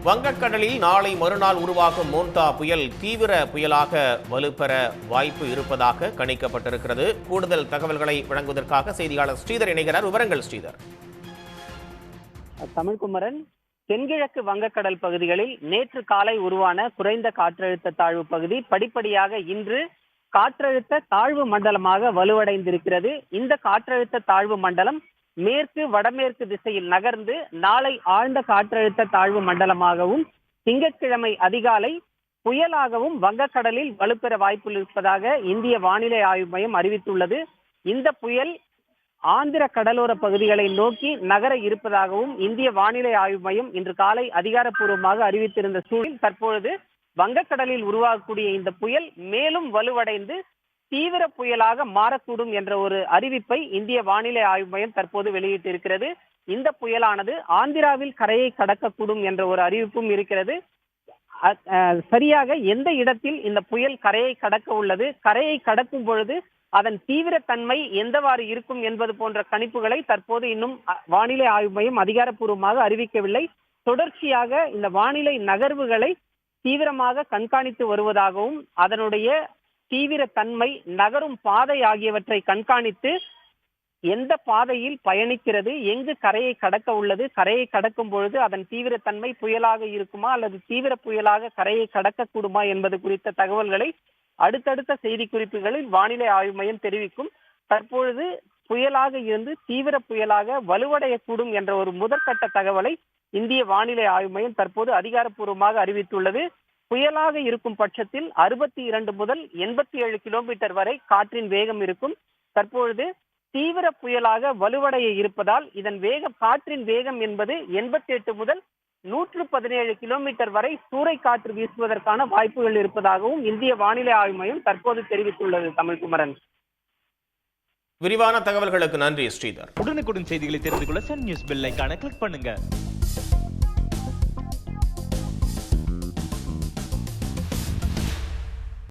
வங்கக்கடலில் நாளை மறுநாள் உருவாகும் மோன்தா புயல் தீவிர புயலாக வலுப்பெற வாய்ப்பு இருப்பதாக கணிக்கப்பட்டிருக்கிறது. கூடுதல் தகவல்களை வழங்குவதற்காக செய்தியாளர் ஸ்ரீதர் இணைகிறார். விவரங்கள் ஸ்ரீதர். தமிழ்குமரன், தென்கிழக்கு வங்கக்கடல் பகுதிகளில் நேற்று காலை உருவான குறைந்த காற்றழுத்த தாழ்வு பகுதி படிப்படியாக இன்று காற்றழுத்த தாழ்வு மண்டலமாக வலுவடைந்திருக்கிறது. இந்த காற்றழுத்த தாழ்வு மண்டலம் மேற்கு வடமேற்கு திசையில் நகர்ந்து நாளை ஆழ்ந்த காற்றழுத்த தாழ்வு மண்டலமாகவும் திங்கட்கிழமை அதிகாலை புயலாகவும் வங்கக்கடலில் வலுப்பெற வாய்ப்பு இருப்பதாக இந்திய வானிலை ஆய்வு மையம் அறிவித்துள்ளது. இந்த புயல் ஆந்திர கடலோர பகுதிகளை நோக்கி நகர இருப்பதாகவும் இந்திய வானிலை ஆய்வு மையம் இன்று காலை அதிகாரப்பூர்வமாக அறிவித்திருந்த சூழலில் தற்பொழுது வங்கக்கடலில் உருவாகக்கூடிய இந்த புயல் மேலும் வலுவடைந்து தீவிர புயலாக மாறக்கூடும் என்ற ஒரு அறிவிப்பை இந்திய வானிலை ஆய்வு மையம் தற்போது வெளியிட்டிருக்கிறது. இந்த புயலானது ஆந்திராவில் கரையை கடக்கக்கூடும் என்ற ஒரு அறிவிப்பும் இருக்கிறது. சரியாக எந்த இடத்தில் இந்த புயல் கரையை கடக்க உள்ளது, கரையை கடக்கும் பொழுது அதன் தீவிர தன்மை எந்தவாறு இருக்கும் என்பது போன்ற கணிப்புகளை தற்போது இன்னும் வானிலை ஆய்வு மையம் அதிகாரப்பூர்வமாக அறிவிக்கவில்லை. தொடர்ச்சியாக இந்த வானிலை நகர்வுகளை தீவிரமாக கண்காணித்து வருவதாகவும் அதனுடைய தீவிர தன்மை, நகரும் பாதை ஆகியவற்றை கண்காணித்து எந்த பாதையில் பயணிக்கிறது, எங்கு கரையை கடக்க உள்ளது, கரையை கடக்கும் பொழுது அதன் தீவிர தன்மை புயலாக இருக்குமா அல்லது தீவிர புயலாக கரையை கடக்கக்கூடுமா என்பது குறித்த தகவல்களை அடுத்தடுத்த செய்தி குறிப்புகளில் வானிலை ஆய்வு மையம் தெரிவிக்கும். தற்பொழுது புயலாக இருந்து தீவிர புயலாக வலுவடையக்கூடும் என்ற ஒரு முதற்கட்ட தகவலை இந்திய வானிலை ஆய்வு மையம் தற்போது அதிகாரப்பூர்வமாக அறிவித்துள்ளது. புயலாக இருக்கும் பட்சத்தில் 62 முதல் 87 கிலோமீட்டர் வரை காற்றின் வேகம் இருக்கும். தற்பொழுது தீவிர புயலாக வலுவடைய இருப்பதால் இதன் காற்றின் வேகம் என்பது 88 முதல் 117 கிலோமீட்டர் வரை சூறை காற்று வீசுவதற்கான வாய்ப்புகள் இருப்பதாகவும் இந்திய வானிலை ஆய்வு மையம் தற்போது தெரிவித்துள்ளது. தமிழ்குமரன், விரிவான தகவல்களுக்கு நன்றி ஸ்ரீதர். உடனுக்குடன் செய்திகளை தெரிந்து கொள்ள சன் நியூஸ் பெல் ஐகானை கிளிக் பண்ணுங்க.